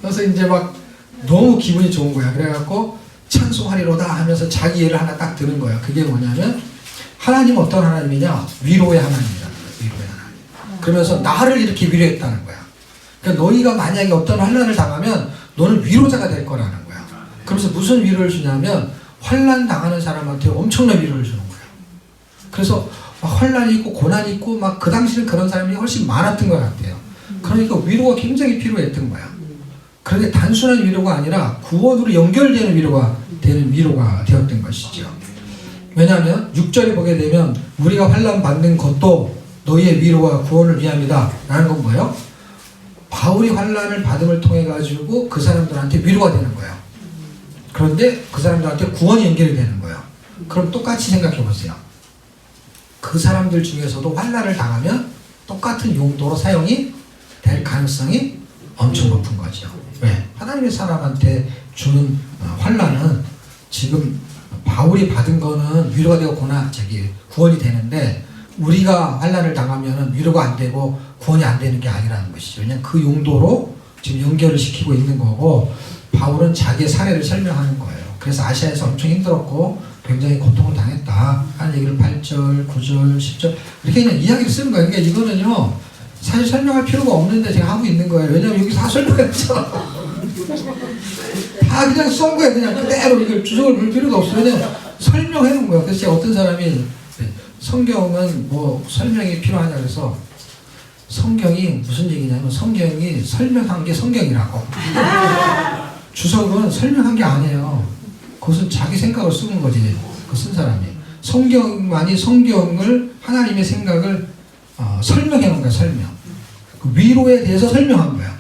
그래서 이제 막 너무 기분이 좋은 거야. 그래갖고 찬송하리로다 하면서 자기 예를 하나 딱 드는 거야. 그게 뭐냐면 하나님은 어떤 하나님이냐? 위로의 하나님이다. 위로의 하나님. 그러면서 나를 이렇게 위로했다는 거야. 그러니까 너희가 만약에 어떤 환난을 당하면 너는 위로자가 될 거라는 거야. 그러면서 무슨 위로를 주냐면 환난 당하는 사람한테 엄청난 위로를 주는 거야. 그래서 막 환난이 있고 고난이 있고 막 그 당시는 그런 사람이 훨씬 많았던 것 같아요. 그러니까 위로가 굉장히 필요했던 거야. 그런데 단순한 위로가 아니라 구원으로 연결되는 위로가 되었던 것이죠. 왜냐하면 6절에 보게 되면 우리가 환난 받는 것도 너희의 위로와 구원을 위함이다 라는 건 뭐예요? 바울이 환난을 받음을 통해 가지고 그 사람들한테 위로가 되는 거예요. 그런데 그 사람들한테 구원이 연결이 되는 거예요. 그럼 똑같이 생각해 보세요. 그 사람들 중에서도 환난을 당하면 똑같은 용도로 사용이 될 가능성이 엄청 높은 거죠. 왜? 하나님의 사람한테 주는 환난은 지금 바울이 받은 거는 위로가 되고 구원이 되는데 우리가 환난을 당하면 위로가 안 되고 구원이 안 되는 게 아니라는 것이죠. 왜냐하면 그 용도로 지금 연결을 시키고 있는 거고 바울은 자기의 사례를 설명하는 거예요. 그래서 아시아에서 엄청 힘들었고 굉장히 고통을 당했다 하는 얘기를 8절, 9절, 10절 이렇게 그냥 이야기를 쓰는 거예요. 그러니까 이거는요 사실 설명할 필요가 없는데 제가 하고 있는 거예요. 왜냐하면 여기 다 설명했잖아. 다 그냥 쏜 거예요. 그냥 그대로 이걸 주석을 볼 필요도 없어요. 그냥 설명해 놓은 거예요. 그래서 제가 어떤 사람이 성경은 뭐 설명이 필요하냐 그래서 성경이 무슨 얘기냐면 성경이 설명한 게 성경이라고. 주석은 설명한 게 아니에요. 그것은 자기 생각을 쓰는 거지. 그 쓴 사람이. 성경만이 성경을 하나님의 생각을 설명해 놓은 거야. 설명. 그 위로에 대해서 설명한 거야.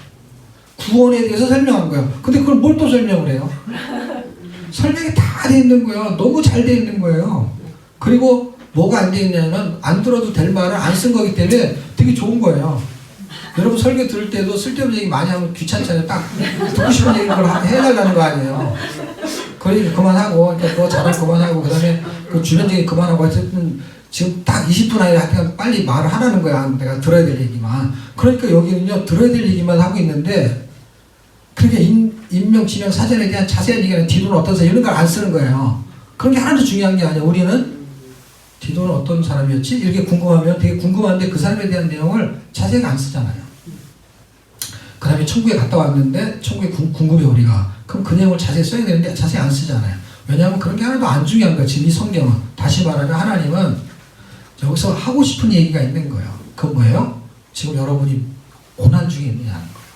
구원에 대해서 설명한 거야. 근데 그걸 뭘 또 설명을 해요? 설명이 다 돼 있는 거야. 너무 잘 돼 있는 거예요. 그리고 뭐가 안 돼 있냐면 안 들어도 될 말을 안 쓴 거기 때문에 되게 좋은 거예요. 여러분 설교 들을 때도 쓸데없는 얘기 많이 하면 귀찮잖아요. 딱 듣고 싶은 얘기를 해달라는 거 아니에요. 그 얘기 그만하고, 그러니까 그거 자랑 그만하고, 그 다음에 그 주변 얘기 그만하고, 하여튼 지금 딱 20분 안에 하여튼 빨리 말을 하라는 거야. 내가 들어야 될 얘기만. 그러니까 여기는요, 들어야 될 얘기만 하고 있는데, 그러니까 인명, 지명, 사전에 대한 자세한 얘기는 디도는 어떤 사람, 이런 걸 안 쓰는 거예요. 그런 게 하나도 중요한 게 아니야. 우리는 디도는 어떤 사람이었지? 이렇게 궁금하면 되게 궁금한데 그 사람에 대한 내용을 자세히 안 쓰잖아요. 그 다음에 천국에 갔다 왔는데 천국에 궁금해 우리가. 그럼 그 내용을 자세히 써야 되는데 자세히 안 쓰잖아요. 왜냐하면 그런 게 하나도 안 중요한 거예요. 지금 이 성경은. 다시 말하면 하나님은 여기서 하고 싶은 얘기가 있는 거예요. 그건 뭐예요? 지금 여러분이 고난 중에 있느냐는 거예요.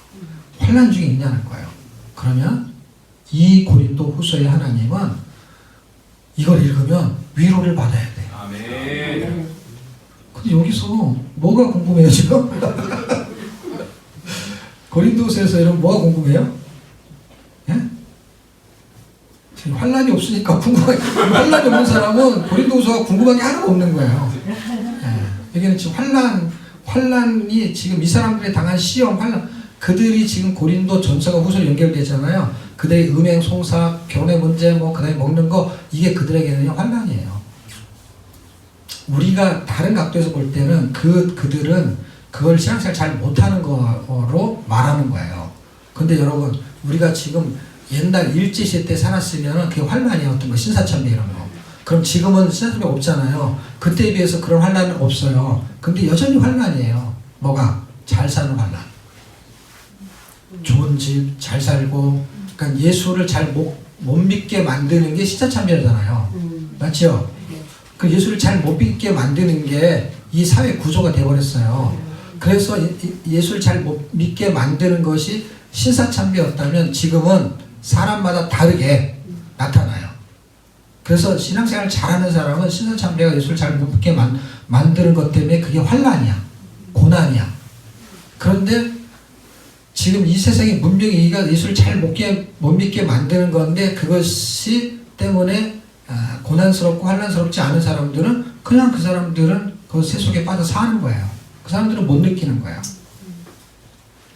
환난 중에 있냐는 거예요. 그러면 이 고린도 후서의 하나님은 이걸 읽으면 위로를 받아야 돼요. 아멘. 근데 여기서 뭐가 궁금해요 지금? 고린도서에서 여러분 뭐가 궁금해요? 예? 지금 환란이 없으니까 환란이 없는 사람은 고린도서가 궁금한 게 하나도 없는 거예요. 예. 여기는 지금 환란이 지금 이 사람들이 당한 시험, 환란, 그들이 지금 고린도 전서가 후서로 연결되잖아요. 그들의 음행, 송사, 결혼의 문제, 뭐 그다음에 먹는 거 이게 그들에게는 환란이에요. 우리가 다른 각도에서 볼 때는 그들은 그걸 신앙생활 잘 못하는 거로 말하는 거예요. 근데 여러분 우리가 지금 옛날 일제시대 때 살았으면 그게 환란이었던 거, 신사참배 이런 거. 그럼 지금은 신사참배 없잖아요. 그때에 비해서 그런 환란은 없어요. 근데 여전히 환란이에요. 뭐가? 잘 사는 환란. 좋은 집, 잘 살고, 그러니까 예수를 잘 못 믿게 만드는 게 신사참배잖아요. 맞죠? 그 예수를 잘 못 믿게 만드는 게 이 사회 구조가 되어버렸어요. 그래서 예수를 잘 못 믿게 만드는 것이 신사참배였다면 지금은 사람마다 다르게 나타나요. 그래서 신앙생활 잘하는 사람은 신사참배가 예수를 잘 못 믿게 만드는 것 때문에 그게 환란이야. 고난이야. 그런데 지금 이 세상의 문명이가 예수를 잘 못 믿게 만드는 건데 그것이 때문에 고난스럽고 환난스럽지 않은 사람들은 그냥 그 사람들은 그 세속에 빠져 사는 거예요. 그 사람들은 못 느끼는 거예요.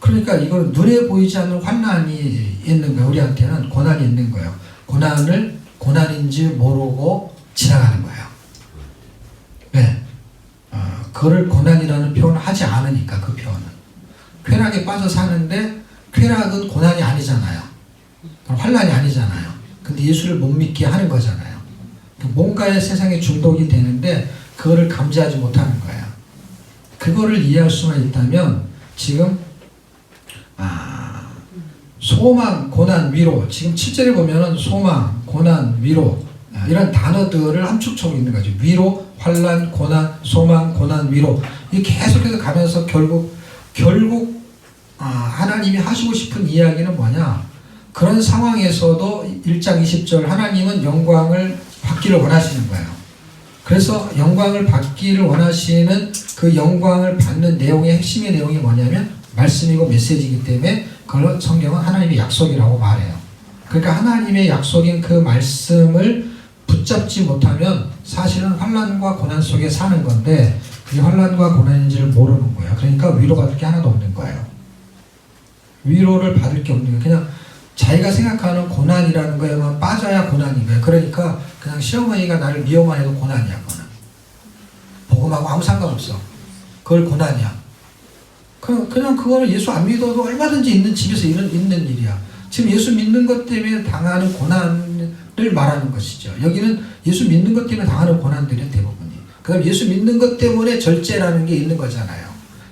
그러니까 이건 눈에 보이지 않는 환난이 있는 거예요. 우리한테는 고난이 있는 거예요. 고난을 고난인지 모르고 지나가는 거예요. 왜? 그거를 고난이라는 표현을 하지 않으니까 그 표현은. 쾌락에 빠져 사는데 쾌락은 고난이 아니잖아요. 환난이 아니잖아요. 근데 예수를 못 믿게 하는 거잖아요. 뭔가에 세상에 중독이 되는데 그거를 감지하지 못하는 거예요. 그거를 이해할 수만 있다면 지금 소망, 고난, 위로, 지금 7절에 보면은 소망, 고난, 위로 이런 단어들을 함축하고 있는 거죠. 위로, 환난, 고난, 소망, 고난, 위로. 이 계속해서 가면서 결국 하나님이 하시고 싶은 이야기는 뭐냐? 그런 상황에서도 1장 20절 하나님은 영광을 받기를 원하시는 거예요. 그래서 영광을 받기를 원하시는 그 영광을 받는 내용의 핵심의 내용이 뭐냐면 말씀이고 메시지이기 때문에 그걸 성경은 하나님의 약속이라고 말해요. 그러니까 하나님의 약속인 그 말씀을 붙잡지 못하면 사실은 환난과 고난 속에 사는 건데 그게 환난과 고난인지를 모르는 거예요. 그러니까 위로받을 게 하나도 없는 거예요. 위로를 받을 게 없는 거예요. 그냥 자기가 생각하는 고난이라는 거에만 빠져야 고난인 거예요. 그러니까 그냥 시어머니가 나를 미워만 해도 고난이야. 고난. 복음하고 아무 상관없어. 그걸 고난이야. 그냥 그거는 예수 안 믿어도 얼마든지 있는 집에서 있는 일이야. 지금 예수 믿는 것 때문에 당하는 고난을 말하는 것이죠. 여기는 예수 믿는 것 때문에 당하는 고난들이 대부분이. 그럼 예수 믿는 것 때문에 절제라는 게 있는 거잖아요.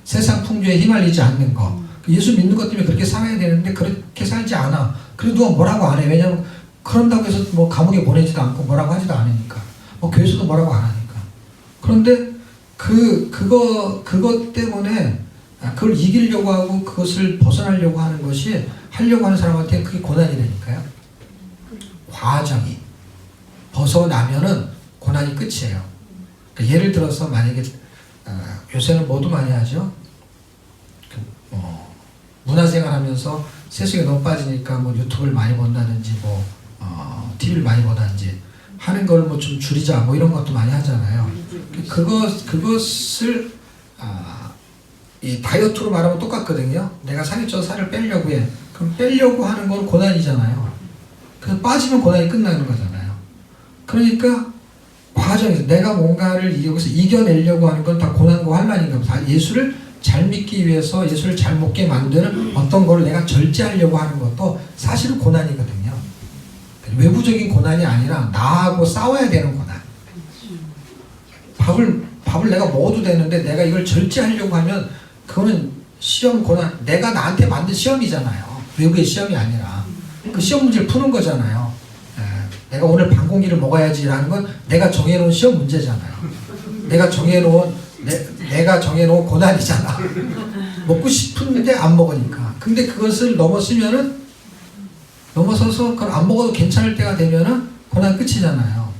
세상 풍조에 휘말리지 않는 거. 예수 믿는 것 때문에 그렇게 살아야 되는데 그렇게 살지 않아. 그래도 누가 뭐라고 안 해. 왜냐면 그런다고 해서 뭐 감옥에 보내지도 않고 뭐라고 하지도 않으니까. 교회에서도 뭐라고 안 하니까. 그런데 그것 때문에 그걸 이기려고 하고 그것을 벗어나려고 하는 것이 하려고 하는 사람한테 그게 고난이라니까요. 과정이 벗어나면은 고난이 끝이에요. 그러니까 예를 들어서 만약에 요새는 뭐도 많이 하죠. 문화생활 하면서 세속에 너무 빠지니까 뭐 유튜브를 많이 본다든지 뭐 TV를 많이 보다든지 하는 걸 뭐 좀 줄이자 뭐 이런 것도 많이 하잖아요. 그것을 이 다이어트로 말하면 똑같거든요. 내가 살이 쪄서 살을 빼려고 해. 그럼 빼려고 하는 건 고난이잖아요. 그래서 빠지면 고난이 끝나는 거잖아요. 그러니까 과정에서 내가 뭔가를 여기서 이겨내려고 하는 건 다 고난과 환난인 겁니다. 다 예수를 잘 믿기 위해서 예수를 잘 먹게 만드는 어떤 걸 내가 절제하려고 하는 것도 사실은 고난이거든요. 외부적인 고난이 아니라 나하고 싸워야 되는 고난. 밥을 내가 먹어도 되는데 내가 이걸 절제하려고 하면 그거는 시험 고난, 내가 나한테 만든 시험이잖아요. 외부의 시험이 아니라 그 시험 문제를 푸는 거잖아요. 내가 오늘 반 공기를 먹어야지라는 건 내가 정해놓은 시험 문제잖아요. 내가 정해놓은 고난이잖아. 먹고 싶은데 안 먹으니까. 근데 그것을 넘어서서 그걸 안 먹어도 괜찮을 때가 되면은 고난 끝이잖아요.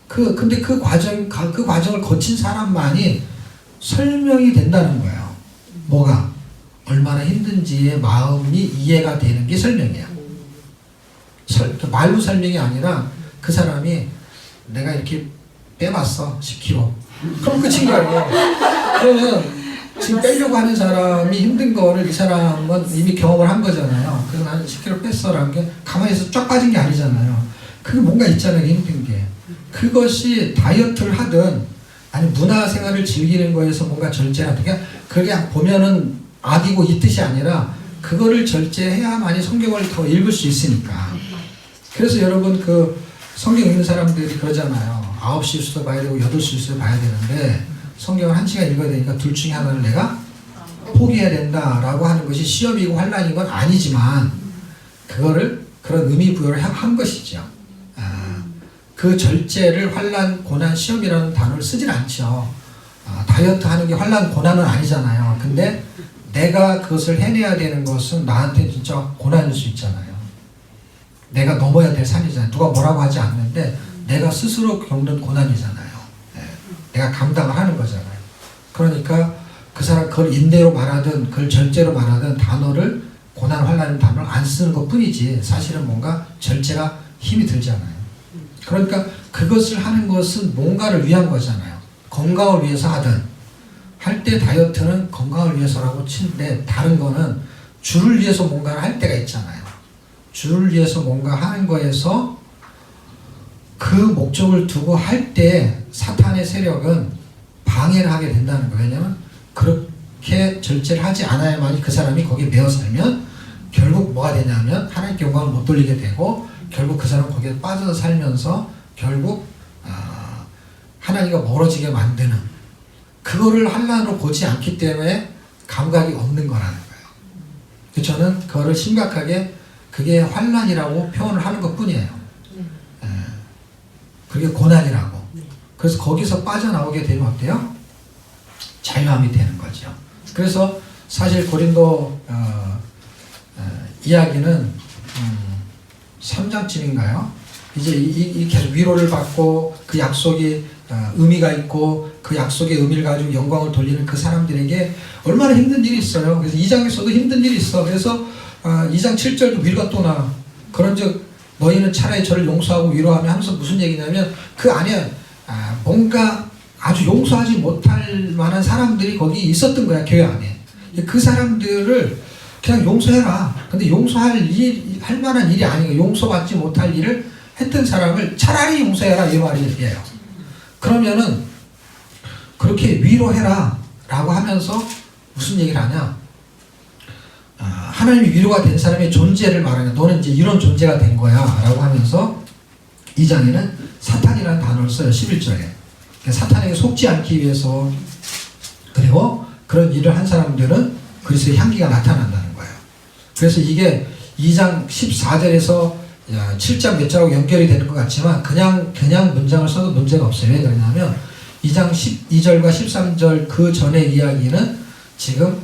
근데 그 과정을 거친 사람만이 설명이 된다는 거예요. 뭐가? 얼마나 힘든지의 마음이 이해가 되는 게 설명이야. 말로 설명이 아니라 그 사람이 내가 이렇게 빼봤어. 10kg. 그럼 끝인 거 아니에요. 그러면 지금 빼려고 하는 사람이 힘든 거를 이 사람은 이미 경험을 한 거잖아요. 그래서 나는 10kg 뺐어라는 게 가만히 있어서 쫙 빠진 게 아니잖아요. 그게 뭔가 있잖아요. 힘든 게. 그것이 다이어트를 하든 아니 문화생활을 즐기는 거에서 뭔가 절제를 하든 그냥 보면은 악이고 이 뜻이 아니라 그거를 절제해야만이 성경을 더 읽을 수 있으니까. 그래서 여러분 그 성경 읽는 사람들이 그러잖아요. 9시 뉴스도 봐야 되고 8시 뉴스도 봐야 되는데 성경을 1시간 읽어야 되니까 둘 중에 하나를 내가 포기해야 된다라고 하는 것이 시험이고 환난인 건 아니지만 그거를 그런 의미 부여를 한 것이죠. 그 절제를 환난, 고난, 시험이라는 단어를 쓰진 않죠. 다이어트 하는 게 환난, 고난은 아니잖아요. 근데 내가 그것을 해내야 되는 것은 나한테 진짜 고난일 수 있잖아요. 내가 넘어야 될 산이잖아요. 누가 뭐라고 하지 않는데 내가 스스로 겪는 고난이잖아요. 내가 감당을 하는 거잖아요. 그러니까 그 사람 그걸 인내로 말하든 그걸 절제로 말하든 단어를 고난, 환난이라는 단어를 안 쓰는 것 뿐이지 사실은 뭔가 절제가 힘이 들잖아요. 그러니까 그것을 하는 것은 뭔가를 위한 거잖아요. 건강을 위해서 하든 할 때 다이어트는 건강을 위해서라고 치는데 다른 거는 주를 위해서 뭔가를 할 때가 있잖아요. 주를 위해서 뭔가 하는 거에서 그 목적을 두고 할 때 사탄의 세력은 방해를 하게 된다는 거예요. 왜냐하면 그렇게 절제를 하지 않아야만이 그 사람이 거기에 매어 살면 결국 뭐가 되냐면 하나님께 영광을 못 돌리게 되고 결국 그 사람 거기에 빠져서 살면서 결국 하나님과 멀어지게 만드는 그거를 한란으로 보지 않기 때문에 감각이 없는 거라는 거예요. 그래서 저는 그거를 심각하게 그게 환란이라고 표현을 하는 것 뿐이에요. 그게 고난이라고. 그래서 거기서 빠져나오게 되면 어때요? 자유함이 되는 거죠. 그래서 사실 고린도 이야기는 3장쯤인가요? 이제 이 계속 위로를 받고 그 약속이 의미가 있고 그 약속의 의미를 가지고 영광을 돌리는 그 사람들에게 얼마나 힘든 일이 있어요. 그래서 2장에서도 힘든 일이 있어. 그래서 2장 7절도 위로가 또 나와. 그런즉 너희는 차라리 저를 용서하고 위로하며 하면서 무슨 얘기냐면 그 안에 뭔가 아주 용서하지 못할 만한 사람들이 거기 있었던 거야. 교회 안에. 그 사람들을 그냥 용서해라. 근데 용서할 할 만한 일이 아니고 용서받지 못할 일을 했던 사람을 차라리 용서해라 이 말이에요. 그러면은 그렇게 위로해라 라고 하면서 무슨 얘기를 하냐, 하나님이 위로가 된 사람의 존재를 말하냐. 너는 이제 이런 존재가 된 거야 라고 하면서 2장에는 사탄이라는 단어를 써요. 11절에 사탄에게 속지 않기 위해서, 그리고 그런 일을 한 사람들은 그리스도의 향기가 나타난다는 거예요. 그래서 이게 2장 14절에서 7장 몇 절하고 연결이 되는 것 같지만 그냥 문장을 써도 문제가 없어요. 왜 그러냐면 2장 12절과 13절 그 전의 이야기는 지금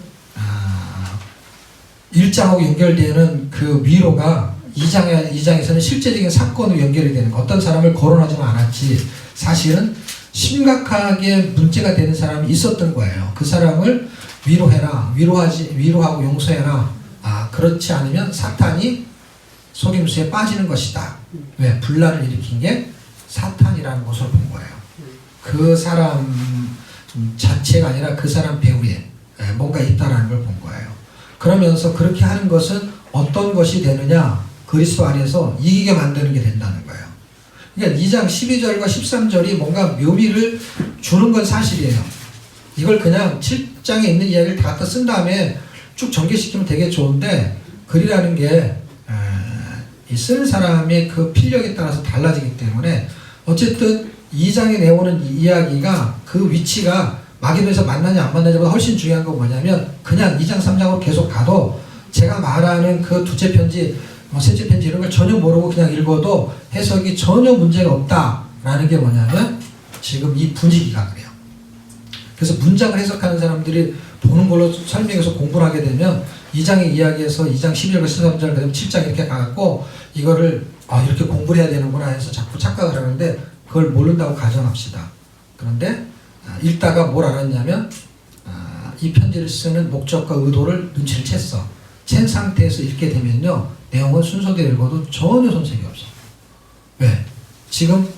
1장하고 연결되는 그 위로가 2장에서는 실제적인 사건으로 연결이 되는 거. 어떤 사람을 거론하지는 않았지 사실은 심각하게 문제가 되는 사람이 있었던 거예요. 그 사람을 위로해라, 위로하고 용서해라. 그렇지 않으면 사탄이 속임수에 빠지는 것이다. 왜? 분란을 일으킨 게 사탄이라는 것을 본 거예요. 그 사람 자체가 아니라 그 사람 배후에 뭔가 있다라는 걸 본 거예요. 그러면서 그렇게 하는 것은 어떤 것이 되느냐? 그리스도 안에서 이기게 만드는 게 된다는 거예요. 그러니까 2장 12절과 13절이 뭔가 묘미를 주는 건 사실이에요. 이걸 그냥 7장에 있는 이야기를 다 갖다 쓴 다음에 쭉 전개시키면 되게 좋은데 글이라는 게 이 쓰는 사람의 그 필력에 따라서 달라지기 때문에 어쨌든 2장에 내오는 이야기가 그 위치가 마게도에서 만나냐 안 만나냐보다 훨씬 중요한 건 뭐냐면 그냥 2장 3장으로 계속 가도 제가 말하는 그 두째 편지 셋째 편지 이런 걸 전혀 모르고 그냥 읽어도 해석이 전혀 문제가 없다라는 게 뭐냐면 지금 이 분위기가 그래요. 그래서 문장을 해석하는 사람들이 보는 걸로 설명해서 공부를 하게 되면 2장의 이야기에서 2장 12절과 13절 그다음에 7장 이렇게 가갖고 이거를 이렇게 공부를 해야 되는구나 해서 자꾸 착각을 하는데 그걸 모른다고 가정합시다. 그런데 읽다가 뭘 알았냐면 이 편지를 쓰는 목적과 의도를 눈치를 챘어. 챈 상태에서 읽게 되면요 내용은 순서대로 읽어도 전혀 손색이 없어. 왜? 지금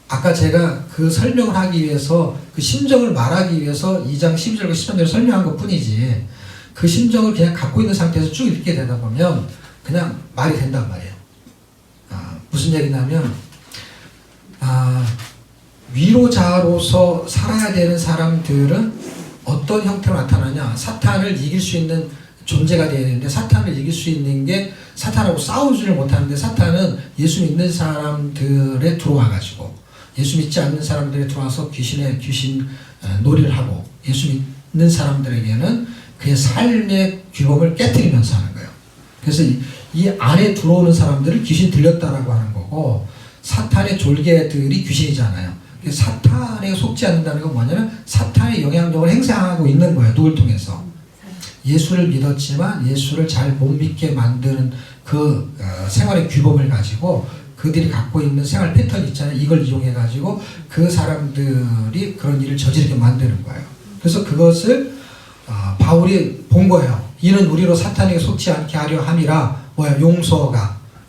아까 제가 그 설명을 하기 위해서 그 심정을 말하기 위해서 2장 12절과 13절을 설명한 것 뿐이지 그 심정을 그냥 갖고 있는 상태에서 쭉 읽게 되다 보면 그냥 말이 된단 말이에요. 무슨 얘기냐면 위로자로서 살아야 되는 사람들은 어떤 형태로 나타나냐, 사탄을 이길 수 있는 존재가 되어야 되는데 사탄을 이길 수 있는 게 사탄하고 싸우지를 못하는데 사탄은 예수 믿는 사람들에 들어와가지고 예수 믿지 않는 사람들에 들어와서 귀신 놀이를 하고 예수 믿는 사람들에게는 그의 삶의 규범을 깨트리면서 하는 거예요. 그래서 이 안에 들어오는 사람들을 귀신 들렸다라고 하는 거고 사탄의 졸개들이 귀신이잖아요. 사탄에 속지 않는다는 건 뭐냐면 사탄의 영향력을 행사하고 있는 거예요. 누굴 통해서? 예수를 믿었지만 예수를 잘 못 믿게 만드는 그 생활의 규범을 가지고 그들이 갖고 있는 생활 패턴 있잖아요. 이걸 이용해 가지고 그 사람들이 그런 일을 저지르게 만드는 거예요. 그래서 그것을 바울이 본 거예요. 이는 우리로 사탄에게 속지 않게 하려 함이라. 뭐야?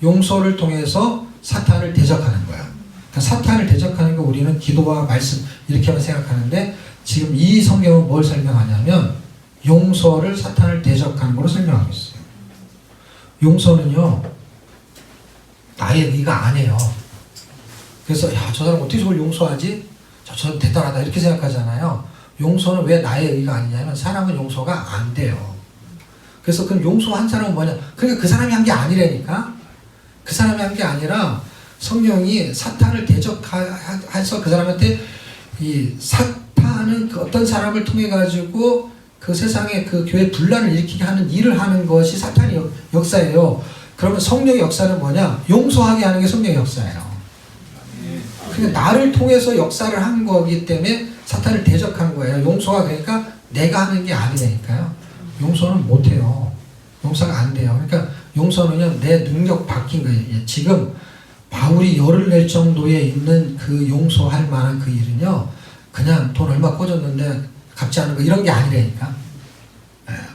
용서를 통해서 사탄을 대적하는 거야. 그러니까 사탄을 대적하는 거 우리는 기도와 말씀 이렇게만 생각하는데 지금 이 성경은 뭘 설명하냐면 용서를 사탄을 대적하는 걸로 설명하고 있어요. 용서는요 나의 의가 아니에요. 그래서 저 사람 어떻게 저걸 용서하지? 저 사람 대단하다 이렇게 생각하잖아요. 용서는 왜 나의 의가 아니냐면 사람은 용서가 안 돼요. 그래서 그 용서한 사람은 뭐냐? 그러니까 그 사람이 한 게 아니라니까. 그 사람이 한 게 아니라 성령이 사탄을 대적해서 그 사람한테 이 사탄은 그 어떤 사람을 통해 가지고 그 세상에 그 교회 분란을 일으키게 하는 일을 하는 것이 사탄의 역사예요. 그러면 성령의 역사는 뭐냐? 용서하게 하는 게 성령의 역사예요. 그러니까 나를 통해서 역사를 한 거기 때문에 사탄을 대적한 거예요. 용서가 그러니까 내가 하는 게 아니라니까요. 용서는 못해요. 용서가 안 돼요. 그러니까 용서는요, 내 능력 바뀐 거예요. 지금 바울이 열을 낼 정도에 있는 그 용서할 만한 그 일은요, 그냥 돈 얼마 꽂았는데 갚지 않은 거 이런 게 아니라니까.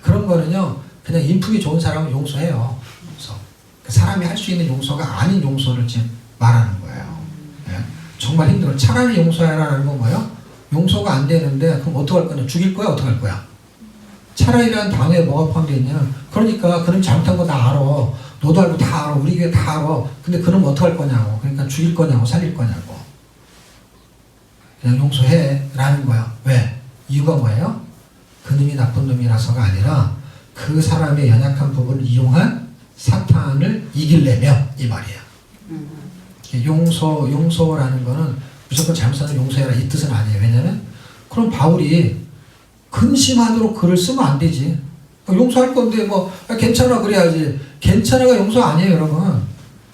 그런 거는요, 그냥 인품이 좋은 사람은 용서해요. 용서. 사람이 할 수 있는 용서가 아닌 용서를 지금 말하는 거예요. 정말 힘들어. 차라리 용서해라라는 건 뭐예요? 용서가 안 되는데 그럼 어떡할 거냐? 죽일 거야? 어떡할 거야? 차라리라는 단어에 뭐가 포함되어 있냐? 그러니까 그는 잘못한 거 다 알아. 너도 알고 다 알아. 우리 교회 다 알아. 근데 그는 어떡할 거냐고. 그러니까 죽일 거냐고 살릴 거냐고. 그냥 용서해 라는 거야. 왜? 이유가 뭐예요? 그 놈이 나쁜 놈이라서가 아니라 그 사람의 연약한 부분을 이용한 사탄을 이기려면 이 말이에요. 용서라는 거는 무조건 잘못하는 용서해라 이 뜻은 아니에요. 왜냐면 그럼 바울이 근심하도록 글을 쓰면 안 되지. 용서할 건데 뭐 괜찮아 그래야지. 괜찮아가 용서 아니에요, 여러분.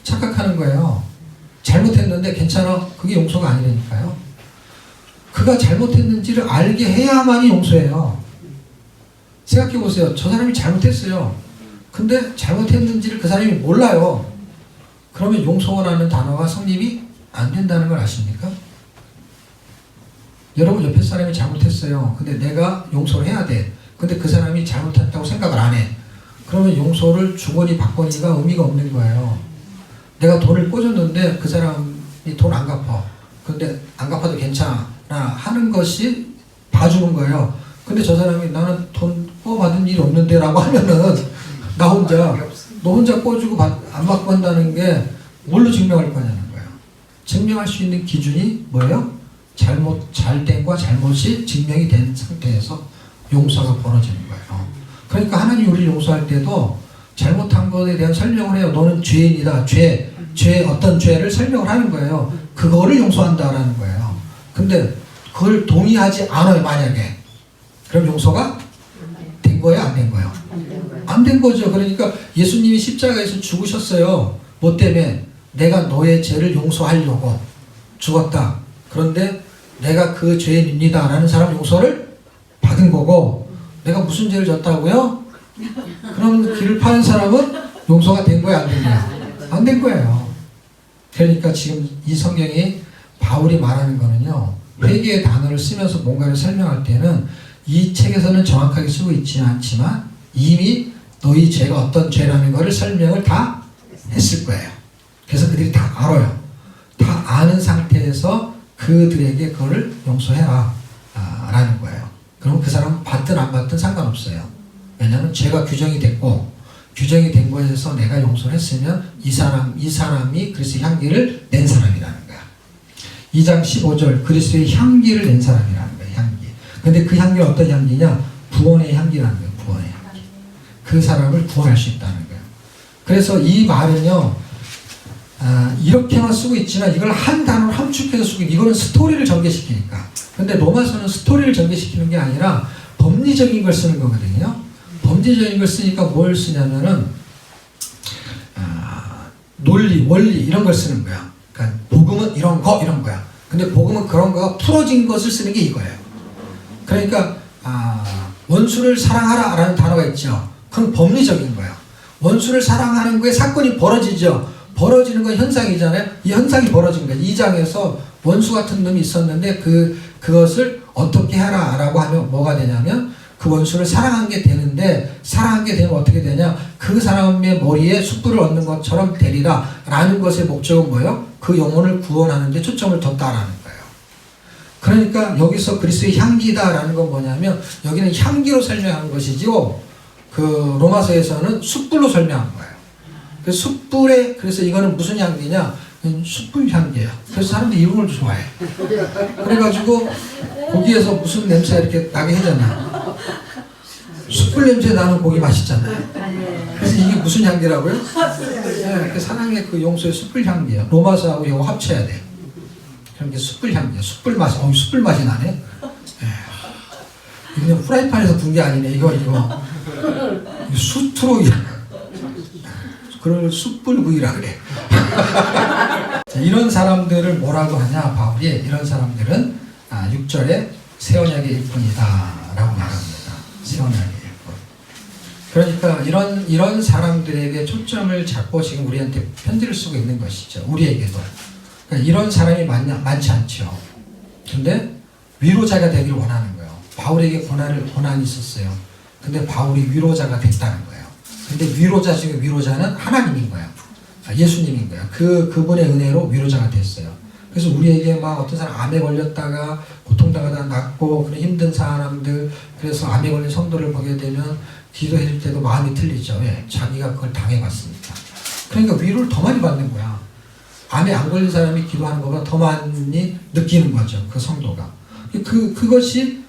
착각하는 거예요. 잘못했는데 괜찮아 그게 용서가 아니라니까요. 그가 잘못했는지를 알게 해야만이 용서예요. 생각해 보세요. 저 사람이 잘못했어요. 근데 잘못했는지를 그 사람이 몰라요. 그러면 용서라는 단어가 성립이 안 된다는 걸 아십니까? 여러분 옆에 사람이 잘못했어요. 근데 내가 용서를 해야 돼. 근데 그 사람이 잘못했다고 생각을 안 해. 그러면 용서를 주거니 받거니가 의미가 없는 거예요. 내가 돈을 꽂았는데 그 사람이 돈 안 갚아. 근데 안 갚아도 괜찮아 하는 것이 봐주는 거예요. 근데 저 사람이 나는 돈 받은 일이 없는데 라고 하면은 나 혼자 너 혼자 꿔주고 안 받고 한다는 게 뭘로 증명할 거냐는 거예요. 증명할 수 있는 기준이 뭐예요? 잘된과 잘못이 증명이 된 상태에서 용서가 벌어지는 거예요. 그러니까 하나님 우리를 용서할 때도 잘못한 것에 대한 설명을 해요. 너는 죄인이다. 어떤 죄를 설명을 하는 거예요. 그거를 용서한다라는 거예요. 근데 그걸 동의하지 않아요, 만약에. 그럼 용서가 된 거예요, 안 된 거예요? 안 된 거죠. 그러니까 예수님이 십자가에서 죽으셨어요. 뭐 때문에? 내가 너의 죄를 용서하려고 죽었다. 그런데 내가 그 죄인입니다 라는 사람 용서를 받은 거고, 내가 무슨 죄를 졌다고요? 그럼 길을 파는 사람은 용서가 된 거야, 안 된 거야? 안 된 거예요. 그러니까 지금 이 성경이 바울이 말하는 거는요, 회개의 단어를 쓰면서 뭔가를 설명할 때는 이 책에서는 정확하게 쓰고 있지는 않지만 이미 너희 죄가 어떤 죄라는 것을 설명을 다 했을 거예요. 그래서 그들이 다 알아요. 다 아는 상태에서 그들에게 그거를 용서해라 라는 거예요. 그럼 그 사람은 받든 안 받든 상관없어요. 왜냐하면 죄가 규정이 됐고, 규정이 된 것에서 내가 용서를 했으면 이 사람이 그리스도의 향기를 낸 사람이라는 거야. 2장 15절 그리스도의 향기를 낸 사람이라는 거야. 향기. 근데 그 향기가 어떤 향기냐? 구원의 향기라는 거예요. 구원의 향기. 그 사람을 구원할 수 있다는 거예요. 그래서 이 말은요, 이렇게만 쓰고 있지만 이걸 한 단어로 함축해서 쓰고, 이거는 스토리를 전개시키니까. 근데 로마서는 스토리를 전개시키는 게 아니라 법리적인 걸 쓰는 거거든요. 법리적인 걸 쓰니까 뭘 쓰냐면은 논리, 원리 이런 걸 쓰는 거야. 그러니까 복음은 이런 거야. 근데 복음은 그런 거가 풀어진 것을 쓰는 게 이거예요. 그러니까 원수를 사랑하라 라는 단어가 있죠. 그건 법리적인 거예요. 원수를 사랑하는 거에 사건이 벌어지죠. 벌어지는 건 현상이잖아요. 이 현상이 벌어진 거예요. 2장에서 원수 같은 놈이 있었는데 그것을 어떻게 하라 라고 하면 뭐가 되냐면 그 원수를 사랑한 게 되는데, 사랑한 게 되면 어떻게 되냐? 그 사람의 머리에 숯불을 얻는 것처럼 되리라 라는 것의 목적은 뭐예요? 그 영혼을 구원하는 데 초점을 뒀다라는 거예요. 그러니까 여기서 그리스도의 향기다 라는 건 뭐냐면 여기는 향기로 설명한 것이죠. 그 로마서에서는 숯불로 설명한 거예요. 그래서 이거는 무슨 향기냐? 숯불 향기예요. 그래서 사람들이 이런 걸 좋아해. 그래가지고 거기에서 무슨 냄새가 이렇게 나게 하잖아. 숯불 냄새 나는 고기 맛있잖아요. 그래서 이게 무슨 향기라고요? 네, 그 사랑의 그 용서의 숯불 향기예요. 로마서하고 이거 합쳐야 돼요. 그런 게 숯불 향기예요. 숯불 맛이, 숯불 맛이 나네. 그냥 프라이팬에서 군 게 아니네. 이거 숯으로 그걸 숯불구이라 그래. 자, 이런 사람들을 뭐라고 하냐 바울이 이런 사람들은 6절에 새 언약의 일꾼이다 라고 말합니다. 새 언약의 일꾼. 그러니까 이런 사람들에게 초점을 잡고 지금 우리한테 편지를 쓰고 있는 것이죠. 우리에게도. 그러니까 이런 사람이 많지 않죠. 근데 위로자가 되기를 원하는 거예요. 바울에게 고난이 있었어요. 근데 바울이 위로자가 됐다는 거예요. 근데 위로자 중에 위로자는 하나님인 거예요. 예수님인 거예요. 그분의 은혜로 위로자가 됐어요. 그래서 우리에게 막 어떤 사람 암에 걸렸다가 고통당하다 낫고 그런 힘든 사람들, 그래서 암에 걸린 성도를 보게 되면 기도해 줄 때도 마음이 틀리죠. 왜? 자기가 그걸 당해봤으니까. 그러니까 위로를 더 많이 받는 거야. 암에 안 걸린 사람이 기도하는 것보다 더 많이 느끼는 거죠. 그 성도가. 그것이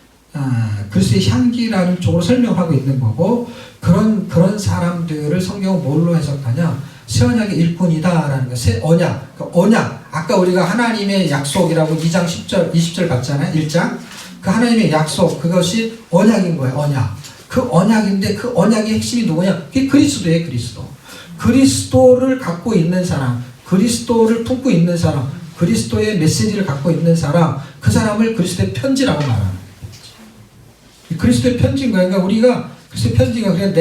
그리스도의 향기라는 쪽으로 설명하고 있는 거고, 그런 사람들을 성경은 뭘로 해석하냐? 새 언약의 일꾼이다라는 거. 새 언약. 그 언약. 아까 우리가 하나님의 약속이라고 2장 10절, 20절 봤잖아요. 1장. 그 하나님의 약속. 그것이 언약인 거예요. 언약. 그 언약인데 그 언약의 핵심이 누구냐? 그게 그리스도예요. 그리스도. 그리스도를 갖고 있는 사람. 그리스도를 품고 있는 사람. 그리스도의 메시지를 갖고 있는 사람. 그 사람을 그리스도의 편지라고 말하는 거예요. 그리스도의 편지인 거예요. 그러니까 우리가 그리스도의 편지가 그냥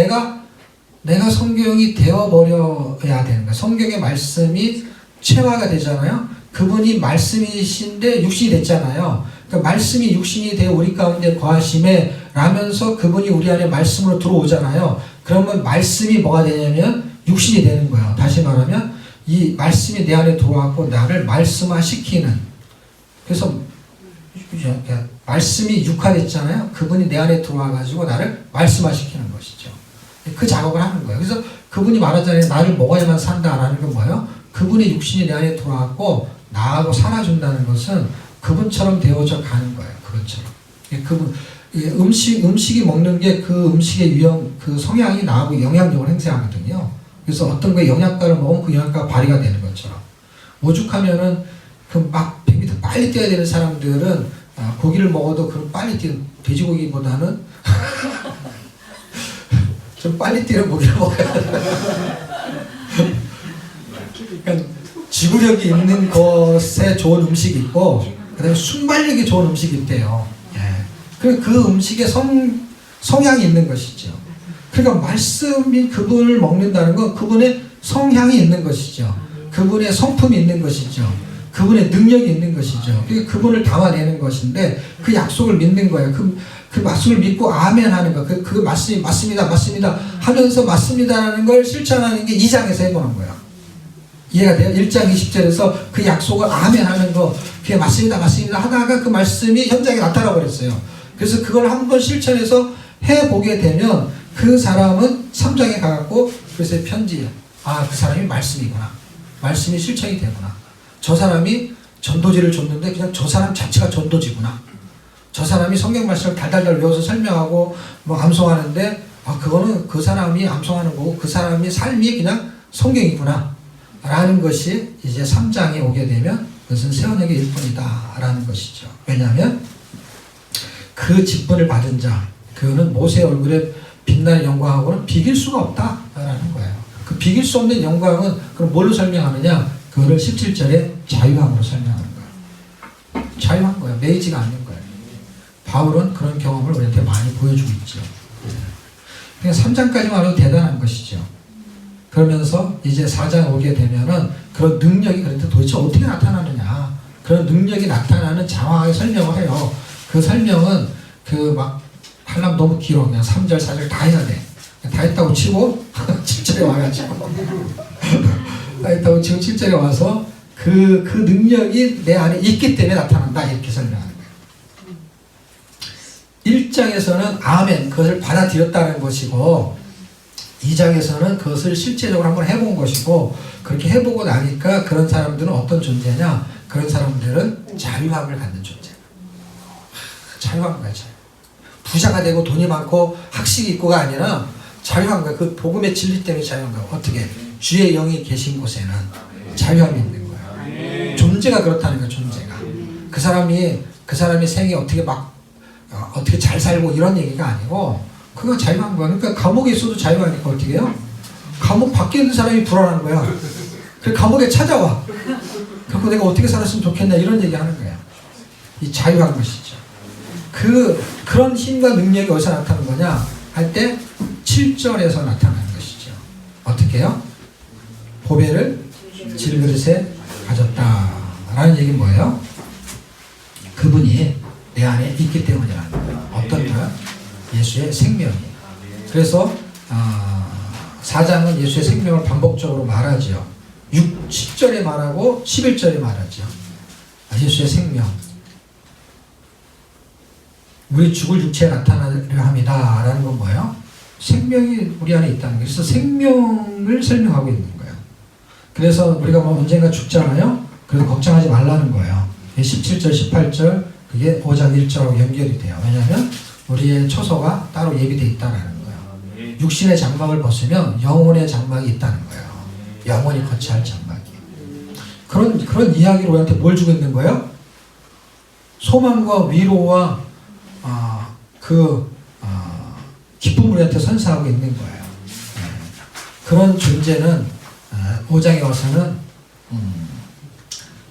내가 성경이 되어버려야 되는 거예요. 성경의 말씀이 체화가 되잖아요. 그분이 말씀이신데 육신이 됐잖아요. 그러니까 말씀이 육신이 되어 우리 가운데 거하심에 라면서 그분이 우리 안에 말씀으로 들어오잖아요. 그러면 말씀이 뭐가 되냐면 육신이 되는 거예요. 다시 말하면 이 말씀이 내 안에 들어왔고 나를 말씀화시키는, 그래서 말씀이 육화됐잖아요. 그분이 내 안에 들어와가지고 나를 말씀화시키는 것이죠. 그 작업을 하는 거예요. 그래서 그분이 말하잖아요. 나를 먹어야만 산다라는 건 뭐예요? 그분의 육신이 내 안에 들어왔고 나하고 살아준다는 것은 그분처럼 되어져 가는 거예요. 그분처럼. 그분 음식이 먹는 게 그 음식의 그 성향이 나하고 영향력을 행사하거든요. 그래서 어떤 거에 영양가를 먹으면 그 영양가가 발휘가 되는 것처럼. 오죽하면은 그 막 100m 빨리 뛰어야 되는 사람들은 고기를 먹어도 그럼 빨리 뛰는 돼지고기보다는 좀 빨리 뛰는 고기를 먹어야 돼요. 그러니까 지구력이 있는 것에 좋은 음식이 있고, 그다음에 순발력이 좋은 음식이 있대요. 예. 그 음식에 성향이 있는 것이죠. 그러니까 말씀이 그분을 먹는다는 건 그분의 성향이 있는 것이죠. 그분의 성품이 있는 것이죠. 그분의 능력이 있는 것이죠. 그분을 담아내는 것인데 그 약속을 믿는 거예요. 그 말씀을 믿고 아멘 하는 거. 그 말씀이 맞습니다. 하면서 맞습니다라는 걸 실천하는 게 2장에서 해보는 거예요. 이해가 돼요? 1장 20절에서 그 약속을 아멘 하는 거, 그게 맞습니다 하다가 그 말씀이 현장에 나타나 버렸어요. 그래서 그걸 한번 실천해서 해보게 되면 그 사람은 3장에 가갖고 그래서 편지예요. 그 사람이 말씀이구나. 말씀이 실천이 되구나. 저 사람이 전도지를 줬는데 그냥 저 사람 자체가 전도지구나. 저 사람이 성경 말씀을 달달달 외워서 설명하고 뭐 암송하는데 그거는 그 사람이 암송하는 거고 그 사람의 삶이 그냥 성경이구나 라는 것이 이제 3장에 오게 되면 그것은 새 언약의 일꾼이다 라는 것이죠. 왜냐하면 그 직분을 받은 자, 그거는 모세의 얼굴에 빛나는 영광하고는 비길 수가 없다라는 거예요. 그 비길 수 없는 영광은 그럼 뭘로 설명하느냐? 그거를 17절에 자유함으로 설명하는 거예요. 자유한 거예요. 매이지가 않는 거예요. 바울은 그런 경험을 우리한테 많이 보여주고 있죠. 그냥 3장까지만 해도 대단한 것이죠. 그러면서 이제 4장 오게 되면은 그런 능력이 그런데 도대체 어떻게 나타나느냐? 그런 능력이 나타나는 장황하게 설명을 해요. 그 설명은 하려면 너무 길어. 그냥 3절, 4절 다 해야 돼. 다 했다고 치고 7절에 와가지고 다 했다고 치고 7절에 와서 그 능력이 내 안에 있기 때문에 나타난다 이렇게 설명하는 거예요. 1장에서는 아멘 그것을 받아들였다는 것이고 2장에서는 그것을 실제적으로 한번 해본 것이고, 그렇게 해보고 나니까 그런 사람들은 어떤 존재냐? 그런 사람들은 자유함을 갖는 존재. 자유한 거야, 자유. 부자가 되고 돈이 많고 학식이 있고가 아니라 자유한 거야. 그 복음의 진리 때문에 자유한 거야. 어떻게? 주의 영이 계신 곳에는 자유함이 있는 거야. 존재가 그렇다는 거야. 존재가. 그 사람이 생에 어떻게 어떻게 잘 살고 이런 얘기가 아니고 그거 자유한 거야. 그러니까 감옥에 있어도 자유하니까 어떻게 해요? 감옥 밖에 있는 사람이 불안한 거야. 그래서 감옥에 찾아와. 그래서 내가 어떻게 살았으면 좋겠냐 이런 얘기 하는 거야. 이 자유한 것이죠. 그런 힘과 능력이 어디서 나타나는 거냐 할 때 7절에서 나타나는 것이죠. 어떻게 해요? 보배를 질그릇에 가졌다 라는 얘기는 뭐예요? 그분이 내 안에 있기 때문이라는 거예요. 어떤 거야? 예수의 생명이. 그래서 4장은 예수의 생명을 반복적으로 말하죠. 10절에 말하고 11절에 말하죠. 예수의 생명. 우리 죽을 육체에 나타나려 합니다. 라는 건 뭐예요? 생명이 우리 안에 있다는 거예요. 그래서 생명을 설명하고 있는 거예요. 그래서 우리가 뭐 언젠가 죽잖아요. 그래도 걱정하지 말라는 거예요. 17절, 18절 그게 5장 1절하고 연결이 돼요. 왜냐하면 우리의 처소가 따로 예비되어 있다는 거예요. 육신의 장막을 벗으면 영혼의 장막이 있다는 거예요. 영혼이 거치할 장막이. 그런 이야기로 우리한테 뭘 주고 있는 거예요? 소망과 위로와 기쁨을 우리한테 선사하고 있는 거예요. 그런 존재는 5장에 와서는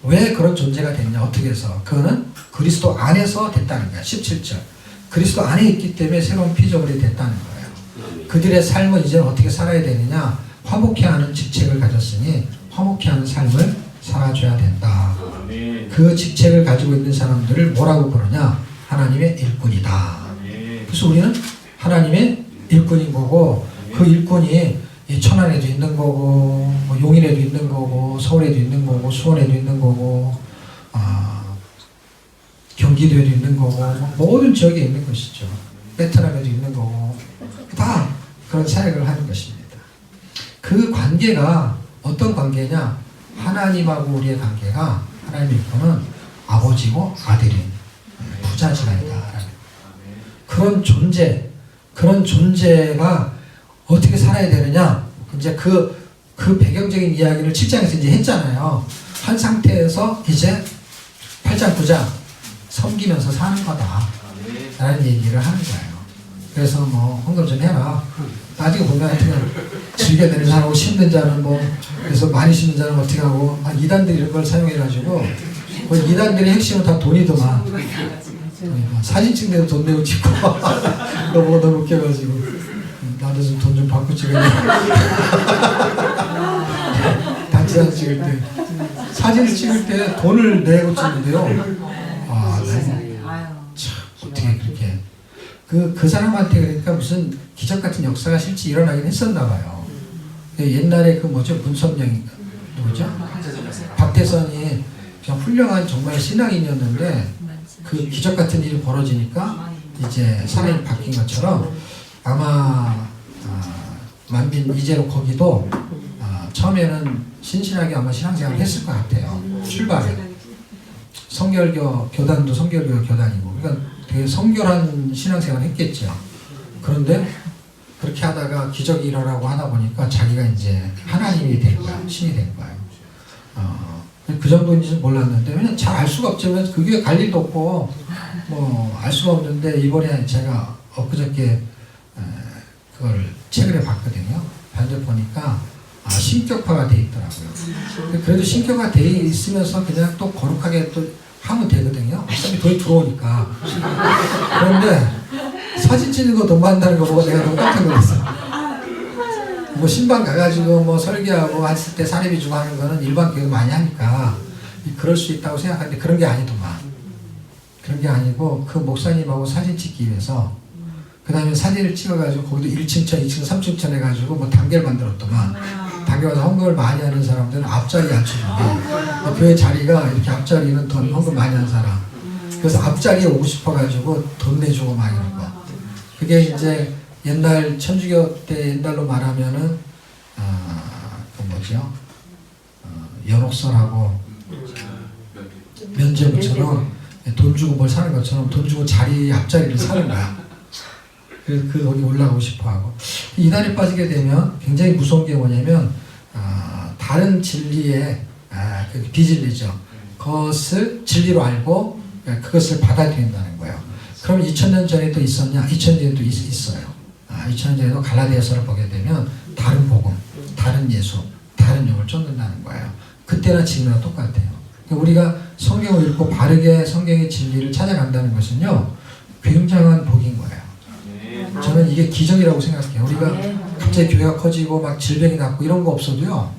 왜 그런 존재가 됐냐 어떻게 해서 그거는 그리스도 안에서 됐다는 거야. 17절 그리스도 안에 있기 때문에 새로운 피조물이 됐다는 거예요. 그들의 삶은 이제 어떻게 살아야 되느냐 화목해 하는 직책을 가졌으니 화목해 하는 삶을 살아줘야 된다. 그 직책을 가지고 있는 사람들을 뭐라고 부르냐 하나님의 일꾼이다. 그래서 우리는 하나님의 일꾼인 거고 그 일꾼이 이 천안에도 있는 거고 뭐 용인에도 있는 거고 서울에도 있는 거고 수원에도 있는 거고 경기도에도 있는 거고 모든 지역에 있는 것이죠. 베트남에도 있는 거고 다 그런 사역을 하는 것입니다. 그 관계가 어떤 관계냐 하나님하고 우리의 관계가 하나님의 일꾼은 아버지고 아들인 부자지간이다. 그런 존재가 어떻게 살아야 되느냐 이제 그 배경적인 이야기를 7장에서 이제 했잖아요. 한 상태에서 이제 8장 9장 섬기면서 사는 거다 라는 얘기를 하는 거예요. 그래서 뭐 헌금 좀 해라. 나중에 보면 하여튼 즐겨 내는 사람하고 심는 자는 뭐 그래서 많이 심는 자는 어떻게 하고 이단들이 이런 걸 사용해가지고 이단들의 핵심은 다 돈이더만. 사진 찍는데도 돈 내고 찍고 그거 보고 너무 웃겨가지고 나도 좀 돈 좀 받고 찍어야 단체 사진 찍을 때 사진을 찍을 때 돈을 내고 찍는데요. 참 어떻게 그렇게 그 사람한테 그러니까 무슨 기적 같은 역사가 실제 일어나긴 했었나 봐요. 옛날에 그 뭐죠 문선영 누구죠? 박태선이 그냥 훌륭한 정말 신앙인이었는데 그 기적 같은 일이 벌어지니까 이제 사람이 바뀐 것처럼 아마 만빈 이재로 거기도 처음에는 신실하게 아마 신앙생활을 했을 것 같아요. 출발에 성결교 교단도 성결교 교단이고 그러니까 되게 성결한 신앙생활을 했겠죠. 그런데 그렇게 하다가 기적이 일어나고 하다 보니까 자기가 이제 하나님이 된 거야. 신이 된 거예요. 그 정도인지는 몰랐는데 왜냐면 잘 알 수가 없지만 그게 갈 일도 없고 뭐 알 수가 없는데 이번에 제가 엊그저께 그걸 최근에 봤거든요. 반대로 보니까 신격화가 돼 있더라고요. 그래도 신격화 돼 있으면서 그냥 또 거룩하게 또 하면 되거든요. 어차피 돈이 들어오니까. 그런데 사진 찍는 거 돈 받는다는 거 보고 내가 너무 깜짝 놀랐어요. 뭐 신방 가가지고 뭐 설교하고 했을 때 사례비 주고 하는 거는 일반 교회도 많이 하니까 그럴 수 있다고 생각하는데 그런 게 아니더만. 그런 게 아니고 그 목사님하고 사진 찍기 위해서 그 다음에 사진을 찍어가지고 거기도 1층천, 2층, 3층천 해가지고 뭐 단계를 만들었더만. 단계 와서 헌금을 많이 하는 사람들은 앞자리에 앉혀주고 교회 자리가 이렇게 앞자리는 돈 헌금 많이 하는 사람. 그래서 앞자리에 오고 싶어가지고 돈 내주고 막 이런 거. 그게 이제 옛날 천주교 때 옛날로 말하면은 그 뭐죠? 연옥설하고 면제부처럼 돈 주고 뭘 사는 것처럼 돈 주고 자리 앞자리를 사는 거야. 그래서 그 거기 올라가고 싶어하고 이단에 빠지게 되면 굉장히 무서운 게 뭐냐면 다른 진리에 그 비진리죠. 그것을 진리로 알고 그것을 받아들인다는 거예요. 그럼 2000년 전에도 있었냐? 2000년 전에도 있어요. 2000년 전에도 갈라디아서를 보게 되면 다른 복음, 다른 예수, 다른 영을 쫓는다는 거예요. 그때나 지금이나 똑같아요. 우리가 성경을 읽고 바르게 성경의 진리를 찾아간다는 것은요, 굉장한 복인 거예요. 저는 이게 기적이라고 생각해요. 우리가 갑자기 교회가 커지고 막 질병이 낫고 이런 거 없어도요,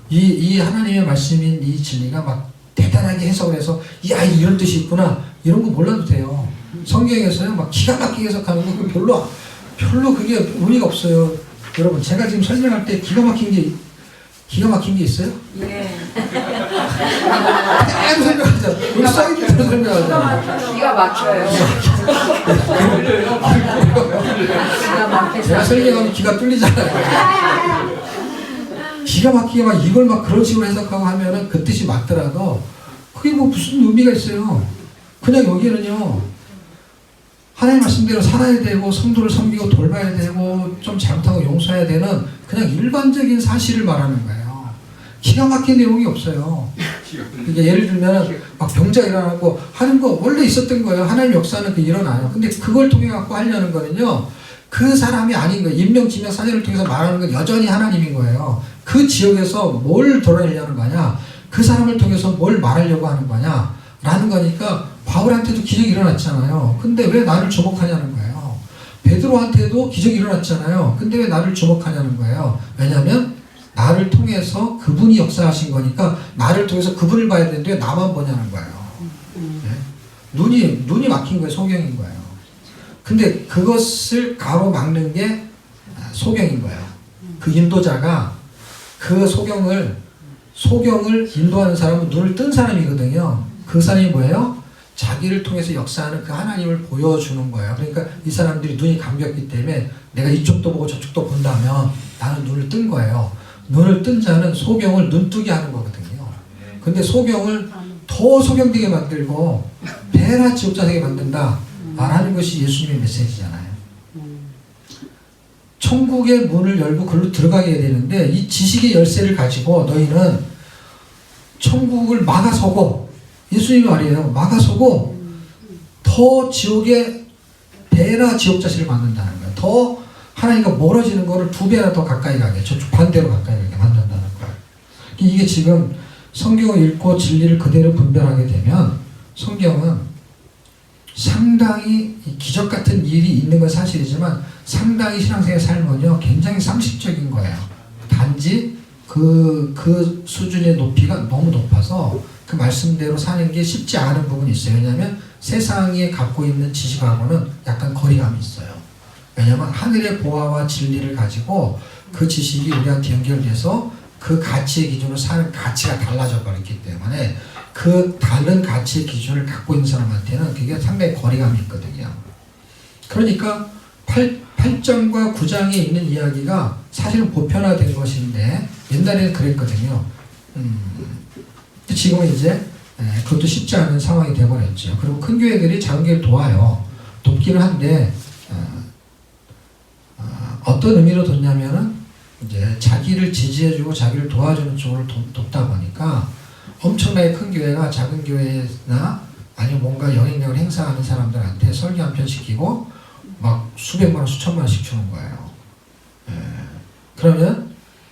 이 하나님의 말씀인 이 진리가 막 대단하게 해석을 해서 야 이런 뜻이 있구나 이런 거 몰라도 돼요. 성경에서요 막 기가 막히게 해석하는 거 별로 그게 의미가 없어요. 여러분 제가 지금 설명할 때 기가 막힌 게 있어요? 예. 계속 설명하자. 우리 사이드로 설명하자. 기가 막혀요. 기가 막혀서. 제가 설명하면 기가 뚫리잖아요. 기가 막히게 막 이걸 막 그런 식으로 해석하고 하면은 그 뜻이 맞더라도 그게 뭐 무슨 의미가 있어요. 그냥 여기는요 하나님 말씀대로 살아야 되고 성도를 섬기고 돌봐야 되고 좀 잘못하고 용서해야 되는 그냥 일반적인 사실을 말하는 거예요. 기가 막힌 내용이 없어요. 그러니까 예를 들면 막 병자 일어나고 하는 거 원래 있었던 거예요. 하나님 역사는 그 일어나요. 근데 그걸 통해 갖고 하려는 거는요 그 사람이 아닌 거예요. 임명지명 사제를 통해서 말하는 건 여전히 하나님인 거예요. 그 지역에서 뭘 드러내려는 거냐, 그 사람을 통해서 뭘 말하려고 하는 거냐 라는 거니까 바울한테도 기적이 일어났잖아요. 근데 왜 나를 주목하냐는 거예요. 베드로한테도 기적이 일어났잖아요. 근데 왜 나를 주목하냐는 거예요. 왜냐하면 나를 통해서 그분이 역사하신 거니까 나를 통해서 그분을 봐야 되는데 왜 나만 보냐는 거예요. 네? 눈이 막힌 거예요. 소경인 거예요. 근데 그것을 가로막는 게 소경인 거예요. 그 인도자가 그 소경을 인도하는 사람은 눈을 뜬 사람이거든요. 그 사람이 뭐예요? 자기를 통해서 역사하는 그 하나님을 보여주는 거예요. 그러니까 이 사람들이 눈이 감겼기 때문에 내가 이쪽도 보고 저쪽도 본다면 나는 눈을 뜬 거예요. 눈을 뜬 자는 소경을 눈뜨게 하는 거거든요. 근데 소경을 더 소경되게 만들고 배나 지옥자 되게 만든다 말하는 것이 예수님의 메시지잖아요. 천국의 문을 열고 그걸로 들어가게 되는데 이 지식의 열쇠를 가지고 너희는 천국을 막아서고 예수님이 말이에요. 막아서고 더 지옥의 배나 지옥자실을 만든다는 거예요. 더 하나님과 멀어지는 거를 2배나 더 가까이 가게 저쪽 반대로 가까이 가게 만든다는 거예요. 이게 지금 성경을 읽고 진리를 그대로 분별하게 되면 성경은 상당히 기적 같은 일이 있는 건 사실이지만 상당히 신앙생활의 삶은요 굉장히 상식적인 거예요. 단지 그 수준의 높이가 너무 높아서 그 말씀대로 사는 게 쉽지 않은 부분이 있어요. 왜냐하면 세상에 갖고 있는 지식하고는 약간 거리감이 있어요. 왜냐하면 하늘의 보화와 진리를 가지고 그 지식이 우리한테 연결돼서 그 가치의 기준으로 사는 가치가 달라져 버렸기 때문에 그 다른 가치의 기준을 갖고 있는 사람한테는 그게 상당히 거리감이 있거든요. 그러니까 8장과 9장에 있는 이야기가 사실은 보편화된 것인데 옛날에는 그랬거든요. 지금은 이제 그것도 쉽지 않은 상황이 되어버렸죠. 그리고 큰 교회들이 작은 교회를 도와요. 돕기는 한데 어떤 의미로 돕냐면은 이제 자기를 지지해주고 자기를 도와주는 쪽으로 돕다 보니까 엄청나게 큰 교회가 작은 교회나 아니면 뭔가 영향력을 행사하는 사람들한테 설교 한 편 시키고 막 수백만 원, 수천만 원씩 주는 거예요. 그러면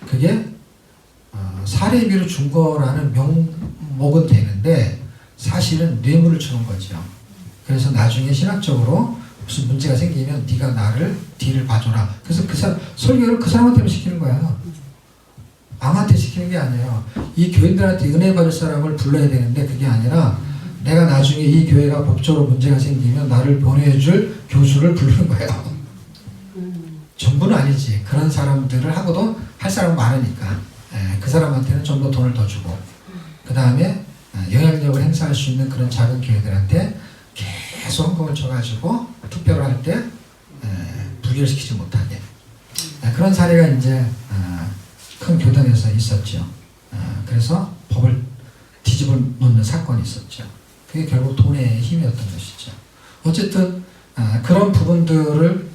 그게 사례비로 준 거라는 명목은 되는데 사실은 뇌물을 주는 거죠. 그래서 나중에 신학적으로 무슨 문제가 생기면 네가 나를 뒤를 봐줘라. 그래서 그 사람 설교를 그 사람한테만 시키는 거야. 남한테 시키는 게 아니에요. 이 교인들한테 은혜 받을 사람을 불러야 되는데 그게 아니라 내가 나중에 이 교회가 법적으로 문제가 생기면 나를 보내줄 교수를 부르는 거예요. 전부는 아니지. 그런 사람들을 하고도 할 사람은 많으니까 그 사람한테는 좀 더 돈을 더 주고 그 다음에 영향력을 행사할 수 있는 그런 작은 교회들한테 계속 헌금을 쳐가지고 투표를 할 때 부결시키지 못하게 그런 사례가 이제 큰 교단에서 있었죠. 그래서 법을 뒤집어 놓는 사건이 있었죠. 그게 결국 돈의 힘이었던 것이죠. 어쨌든 그런 부분들을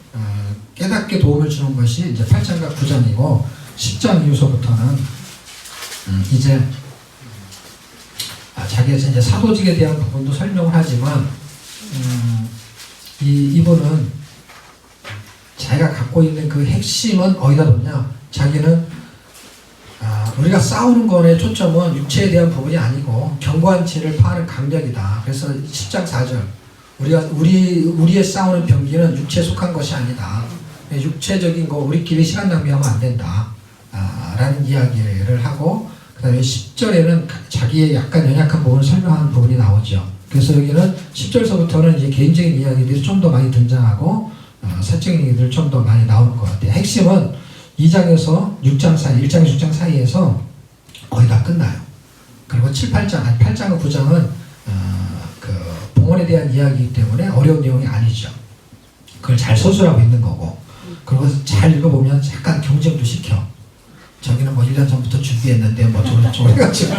깨닫게 도움을 주는 것이 이제 8장과 9장이고 10장 이후서부터는 이제 자기가 이제 사도직에 대한 부분도 설명을 하지만 이분은 자기가 갖고 있는 그 핵심은 어디다 놓냐? 자기는 우리가 싸우는 거에 초점은 육체에 대한 부분이 아니고 견고한 진을 파하는 강력이다. 그래서 10장 4절 우리의 싸우는 병기는 육체에 속한 것이 아니다. 육체적인 거 우리끼리 시간 낭비하면 안 된다. 라는 이야기를 하고 그 다음에 10절에는 자기의 약간 연약한 부분을 설명하는 부분이 나오죠. 그래서 여기는 10절서부터는 이제 개인적인 이야기들이 좀 더 많이 등장하고 사적인 얘기들이 좀 더 많이 나오는 것 같아요. 핵심은 2장에서 6장 사이, 1장에서 6장 사이에서 거의 다 끝나요. 그리고 7, 8장, 아니 8장과 9장은 그 봉헌에 대한 이야기이기 때문에 어려운 내용이 아니죠. 그걸 잘 서술하고 있는 거고, 그리고 잘 읽어보면 약간 경쟁도 시켜. 저기는 뭐 1년 전부터 준비했는데 뭐 저거 해가지고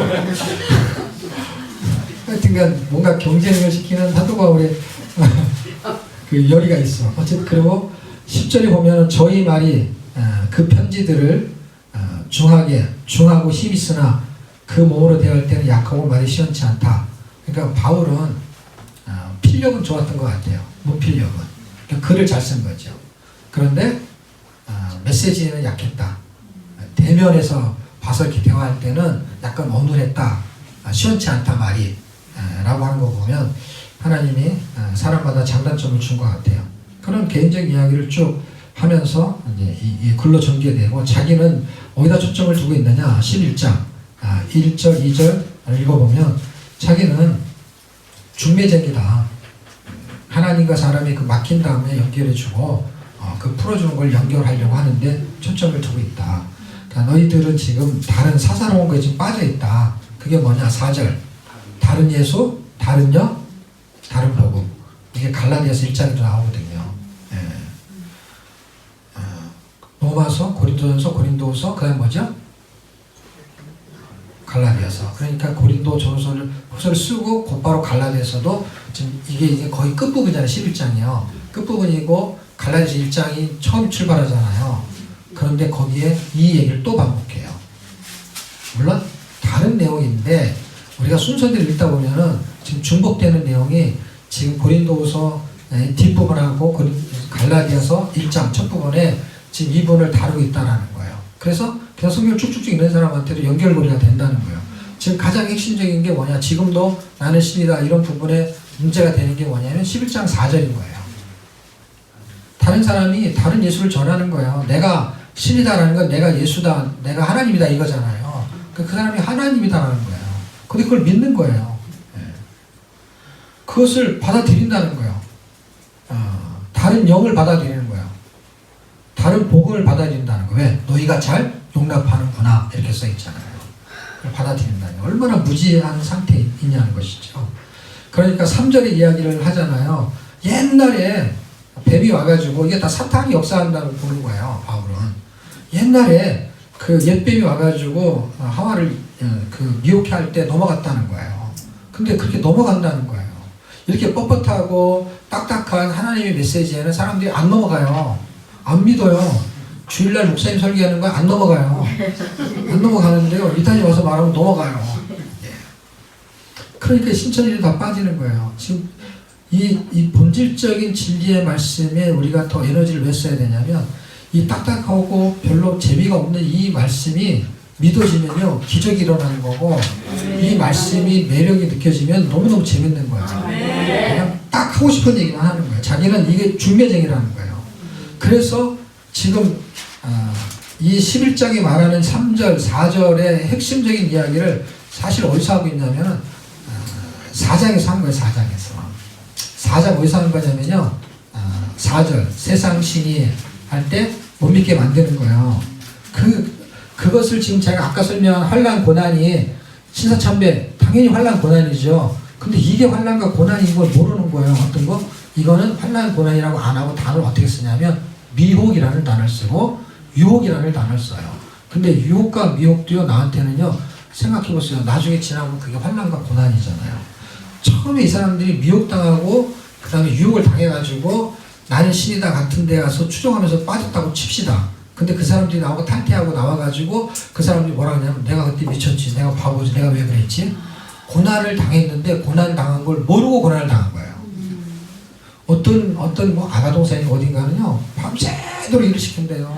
하여튼간 뭔가 경쟁을 시키는 사도 바울의 그 열의가 있어. 어쨌든 그리고 10절에 보면 저희 말이 그 편지들을 중하고 힘이 있으나 그 몸으로 대할 때는 약하고 말이 시원치 않다. 그러니까 바울은 필력은 좋았던 것 같아요. 문필력은. 그러니까 글을 잘 쓴 거죠. 그런데 메시지는 약했다. 대면에서 봐서 이렇게 대화할 때는 약간 어눌했다. 시원치 않다 말이 라고 하는 거 보면 하나님이 사람마다 장단점을 준 것 같아요. 그런 개인적인 이야기를 쭉 하면서 이제 이 글로 전개되고 자기는 어디다 초점을 두고 있느냐 11장 1절 2절 읽어보면 자기는 중매쟁이다. 하나님과 사람이 그 막힌 다음에 연결해주고 그 풀어주는 걸 연결하려고 하는데 초점을 두고 있다. 그러니까 너희들은 지금 다른 사사로운 거에 지금 빠져있다. 그게 뭐냐 4절 다른 예수, 다른 영, 다른 복음. 이게 갈라디아서 1장에도 나오거든요. 로마서, 고린도전서, 고린도후서, 그다음 뭐죠? 갈라디아서. 그러니까 고린도 전서를 후서를 쓰고 곧바로 갈라디아서도 지금 이게 거의 끝부분이잖아요. 11장이요. 끝부분이고 갈라디아서 1장이 처음 출발하잖아요. 그런데 거기에 이 얘기를 또 반복해요. 물론 다른 내용인데 우리가 순서대로 읽다 보면은 지금 중복되는 내용이 지금 고린도후서 뒷부분하고 갈라디아서 1장 첫 부분에 지금 이 부분을 다루고 있다는 거예요. 그래서 그냥 성경을 쭉쭉쭉 읽는 사람한테도 연결고리가 된다는 거예요. 지금 가장 핵심적인 게 뭐냐, 지금도 나는 신이다 이런 부분에 문제가 되는 게 뭐냐면 11장 4절인 거예요. 다른 사람이 다른 예수를 전하는 거예요. 내가 신이다라는 건 내가 예수다, 내가 하나님이다 이거잖아요. 그 사람이 하나님이다라는 거예요. 근데 그걸 믿는 거예요. 그것을 받아들인다는 거예요. 다른 영을 받아들이는 거예요. 다른 복음을 받아들인다는 거예요. 왜? 너희가 잘 용납하는구나 이렇게 써 있잖아요. 그걸 받아들인다는 거예요. 얼마나 무지한 상태에 있냐는 것이죠. 그러니까 3절의 이야기를 하잖아요. 옛날에 뱀이 와가지고 이게 다 사탄이 역사한다고 보는 거예요. 바울은 옛날에 그 옛뱀이 와가지고 하와를 그 미혹해 할 때 넘어갔다는 거예요. 근데 그렇게 넘어간다는 거예요. 이렇게 뻣뻣하고 딱딱한 하나님의 메시지에는 사람들이 안 넘어가요. 안 믿어요. 주일날 목사님 설교하는 거 안 넘어가요. 안 넘어가는데요. 이단이 와서 말하면 넘어가요. 그러니까 신천지로 다 빠지는 거예요. 지금 이 본질적인 진리의 말씀에 우리가 더 에너지를 왜 써야 되냐면 이 딱딱하고 별로 재미가 없는 이 말씀이 믿어지면요 기적이 일어나는 거고 이 말씀이 매력이 느껴지면 너무너무 재밌는 거예요. 그냥 딱 하고 싶은 얘기만 하는 거예요. 자기는 이게 중매쟁이라는 거예요. 그래서 지금 이 11장이 말하는 3절, 4절의 핵심적인 이야기를 사실 어디서 하고 있냐면 4장에서 한 거예요. 4장에서. 4장 어디서 하는 거냐면요 4절 세상 신이 할 때 못 믿게 만드는 거예요. 그것을 지금 제가 아까 설명한 환난 고난이 신사참배 당연히 환난 고난이죠. 근데 이게 환난과 고난인 걸 모르는 거예요. 어떤 거? 이거는 환난 고난이라고 안 하고 단어를 어떻게 쓰냐면 미혹이라는 단어를 쓰고 유혹이라는 단어를 써요. 근데 유혹과 미혹도요 나한테는요 생각해보세요. 나중에 지나면 그게 환난과 고난이잖아요. 처음에 이 사람들이 미혹당하고 그 다음에 유혹을 당해가지고 나는 신이다 같은 데 가서 추종하면서 빠졌다고 칩시다. 근데 그 사람들이 나오고 탈퇴하고 나와가지고 그 사람들이 뭐라 그러냐면 내가 그때 미쳤지, 내가 바보지, 내가 왜 그랬지? 고난을 당했는데 고난 당한 걸 모르고 고난을 당한 거예요. 어떤 뭐 아가동산이 어딘가는요 밤새도록 일을 시킨대요.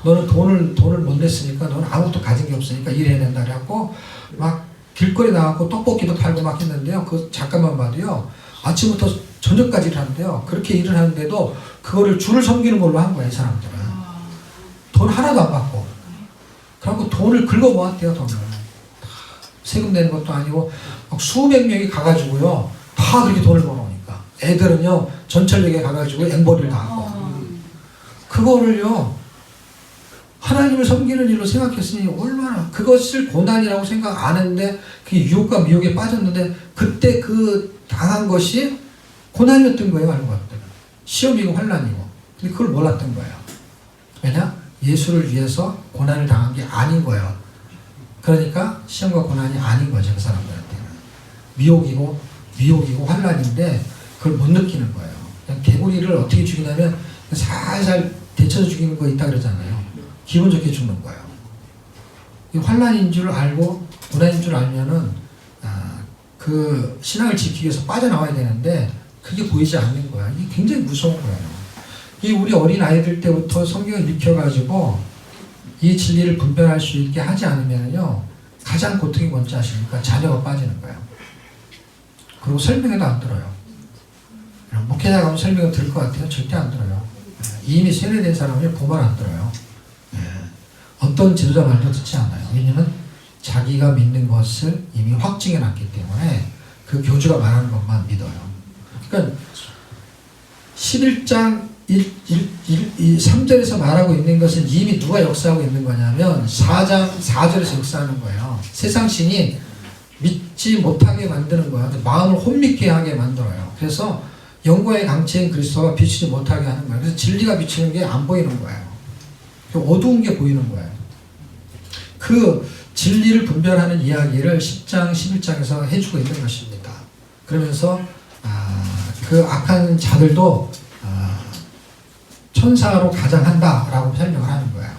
너는 돈을 못 냈으니까 너는 아무것도 가진 게 없으니까 일해야 된다 그래갖고 막 길거리 나가고 떡볶이도 팔고 막 했는데요. 그 잠깐만 봐도요 아침부터 저녁까지 일을 하는데요. 그렇게 일을 하는데도 그거를 주를 섬기는 걸로 한 거예요. 이 사람들은 돈 하나도 안 받고 그래갖고 돈을 긁어 모았대요. 돈을 세금 내는 것도 아니고 막 수백 명이 가가지고요 다 그렇게 돈을 벌어오니까 애들은요 전철역에 가가지고 앵벌이를 다 하고 그거를요 하나님을 섬기는 일로 생각했으니 얼마나 그것을 고난이라고 생각 안 했는데 그게 유혹과 미혹에 빠졌는데 그때 그 당한 것이 고난이었던 거예요. 알고 봤더니 시험이고 환난이고 근데 그걸 몰랐던 거예요. 왜냐? 예수를 위해서 고난을 당한 게 아닌 거예요. 그러니까 시험과 고난이 아닌 거죠. 그 사람들한테는 미혹이고 환난인데 그걸 못 느끼는 거예요. 그냥 개구리를 어떻게 죽이냐면 살살 데쳐서 죽이는 거 있다 그러잖아요. 기분 좋게 죽는 거예요. 이 환난인 줄 알고 고난인 줄 알면은 그 신앙을 지키기 위해서 빠져나와야 되는데 그게 보이지 않는 거야. 이게 굉장히 무서운 거예요. 이 우리 어린 아이들 때부터 성경을 익혀가지고 이 진리를 분별할 수 있게 하지 않으면요 가장 고통이 뭔지 아십니까? 자녀가 빠지는 거예요. 그리고 설명해도 안 들어요. 목회자 가면 설명을 들을 것 같아요? 절대 안 들어요. 이미 세뇌된 사람이 부모를 안 들어요. 어떤 지도자 말도 듣지 않아요. 왜냐면 자기가 믿는 것을 이미 확증해 놨기 때문에 그 교주가 말하는 것만 믿어요. 그러니까 11장 3절에서 말하고 있는 것은 이미 누가 역사하고 있는 거냐면 4장 4절에서 역사하는 거예요. 세상 신이 믿지 못하게 만드는 거예요. 마음을 혼미케 하게 만들어요. 그래서 영광의 강체인 그리스도가 비추지 못하게 하는 거예요. 그래서 진리가 비추는 게 안 보이는 거예요. 어두운 게 보이는 거예요. 그 진리를 분별하는 이야기를 10장, 11장에서 해주고 있는 것입니다. 그러면서 그 악한 자들도 천사로 가장한다라고 설명을 하는 거예요.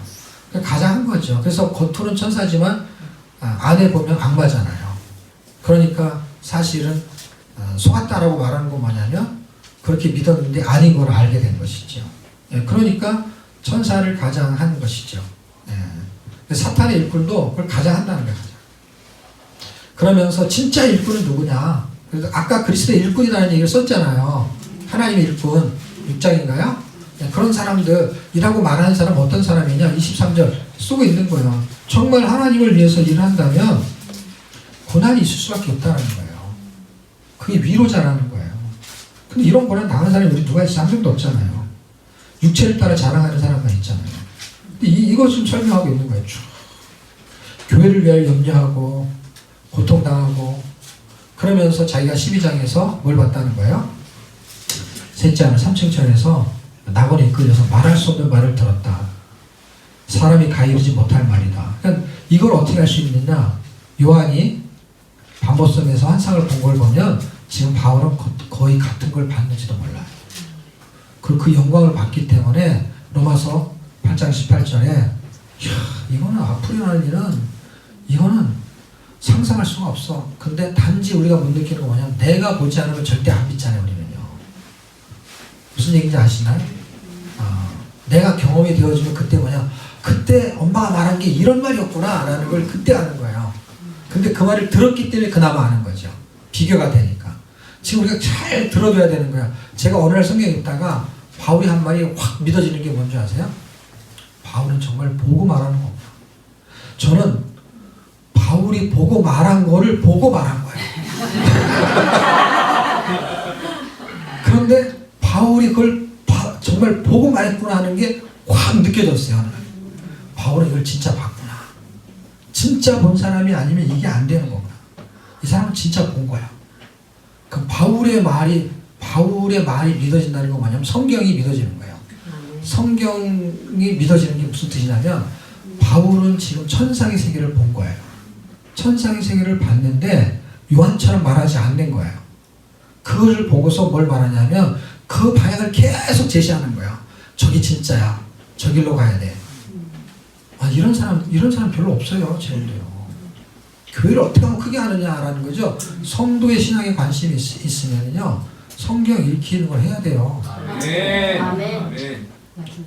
가장한 거죠. 그래서 겉으로는 천사지만 안에 보면 악마잖아요. 그러니까 사실은 속았다라고 말하는 건 뭐냐면 그렇게 믿었는데 아닌 걸 알게 된 것이죠. 그러니까 천사를 가장한 것이죠. 사탄의 일꾼도 그걸 가장한다는 거예요. 그러면서 진짜 일꾼은 누구냐? 그래서 아까 그리스도의 일꾼이라는 얘기를 썼잖아요. 하나님의 일꾼 6장인가요? 그런 사람들이라고 말하는 사람 어떤 사람이냐? 23절 쓰고 있는 거예요. 정말 하나님을 위해서 일을 한다면 고난이 있을 수밖에 없다는 거예요. 그게 위로자라는 거예요. 근데 이런 고난 당한 사람이 우리 누가 있어? 한 명도 없잖아요. 육체를 따라 자랑하는 사람만 있잖아요. 이거 좀 설명하고 있는 거예요. 교회를 위하여 염려하고 고통당하고 그러면서 자기가 12장에서 뭘 봤다는 거예요? 셋째 하늘 3층천에서 낙원에 이끌려서 말할 수 없는 말을 들었다. 사람이 가이르지 못할 말이다. 그러니까 이걸 어떻게 할 수 있느냐? 요한이 반보섬에서 환상을 본 걸 보면 지금 바울은 거의 같은 걸 봤는지도 몰라요. 그리고 그 영광을 봤기 때문에 로마서 8장 18절에 이거는 앞으로 일어나는 일은 이거는 상상할 수가 없어. 근데 단지 우리가 못 느끼는 건 뭐냐면 내가 보지 않으면 절대 안 믿잖아요. 우리는요. 무슨 얘기인지 아시나요? 내가 경험이 되어지면 그때 뭐냐 그때 엄마가 말한 게 이런 말이었구나 라는 걸 그때 아는 거예요. 근데 그 말을 들었기 때문에 그나마 아는 거죠. 비교가 되니까. 지금 우리가 잘 들어줘야 되는 거야. 제가 어느 날 성경에 있다가 바울이 한 말이 확 믿어지는 게 뭔지 아세요? 바울은 정말 보고 말하는 겁니다. 저는 바울이 보고 말한 거를 보고 말한 거예요. 그런데 바울이 그걸 정말 보고 말했구나 하는 게 확 느껴졌어요. 바울은 이걸 진짜 봤구나. 진짜 본 사람이 아니면 이게 안 되는 거구나. 이 사람은 진짜 본 거야. 그럼 바울의 말이 믿어진다는 건 뭐냐면 성경이 믿어지는 거예요. 성경이 믿어지는 게 무슨 뜻이냐면 바울은 지금 천상의 세계를 본 거예요. 천상의 세계를 봤는데 요한처럼 말하지 않는 거예요. 그것을 보고서 뭘 말하냐면 그 방향을 계속 제시하는 거야. 저기 진짜야. 저길로 가야 돼. 이런 사람 별로 없어요. 제일도요. 교회를 어떻게 하면 크게 하느냐라는 거죠. 성도의 신앙에 관심이 있으면요, 성경 읽히는 걸 해야 돼요. 아멘. 아멘.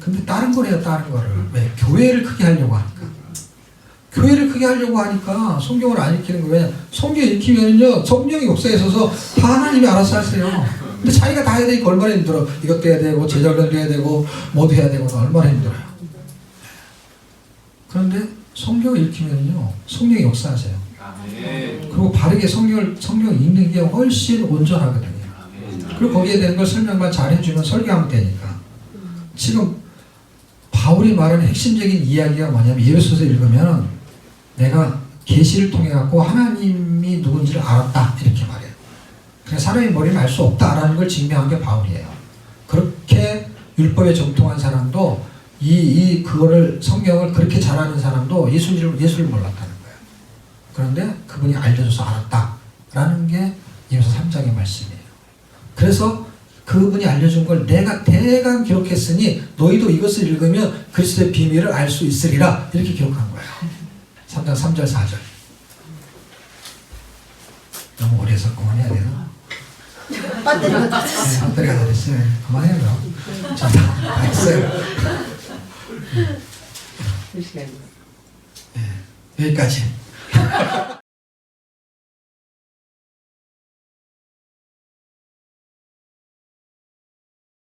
근데 다른 걸 해요, 다른 거를. 왜? 교회를 크게 하려고 하니까. 교회를 크게 하려고 하니까 성경을 안 읽히는 거예요. 성경 읽히면요, 성령이 역사에 있어서 다 하나님이 알아서 하세요. 근데 자기가 다 해야 되니까 얼마나 힘들어. 이것도 해야 되고, 제자훈련도 해야 되고, 뭐도 해야 되고, 얼마나 힘들어요. 그런데 성경을 읽히면요, 성령이 역사하세요. 그리고 바르게 성경을 읽는 게 훨씬 온전하거든요. 그리고 거기에 대한 걸 설명만 잘 해주면 설교하면 되니까. 지금 바울이 말하는 핵심적인 이야기가 뭐냐면, 예배소서 읽으면 내가 계시를 통해 갖고 하나님이 누군지를 알았다 이렇게 말해요. 그냥 사람의 머리는 알 수 없다라는 걸 증명한 게 바울이에요. 그렇게 율법에 정통한 사람도 그거를 성경을 그렇게 잘하는 사람도 예수를 몰랐다는 거예요. 그런데 그분이 알려줘서 알았다라는 게 예배소 3장의 말씀이에요. 그래서 그분이 알려준 걸 내가 대강 기록했으니 너희도 이것을 읽으면 그리스도의 비밀을 알 수 있으리라 이렇게 기록한 거예요. 3장 3절 4절. 너무 오래 해서 그만해야 되나? 배터리가 다 네, 배터리가 다 됐어요. 그만해요. 자, 다 했어요. 됐어요. 여기까지.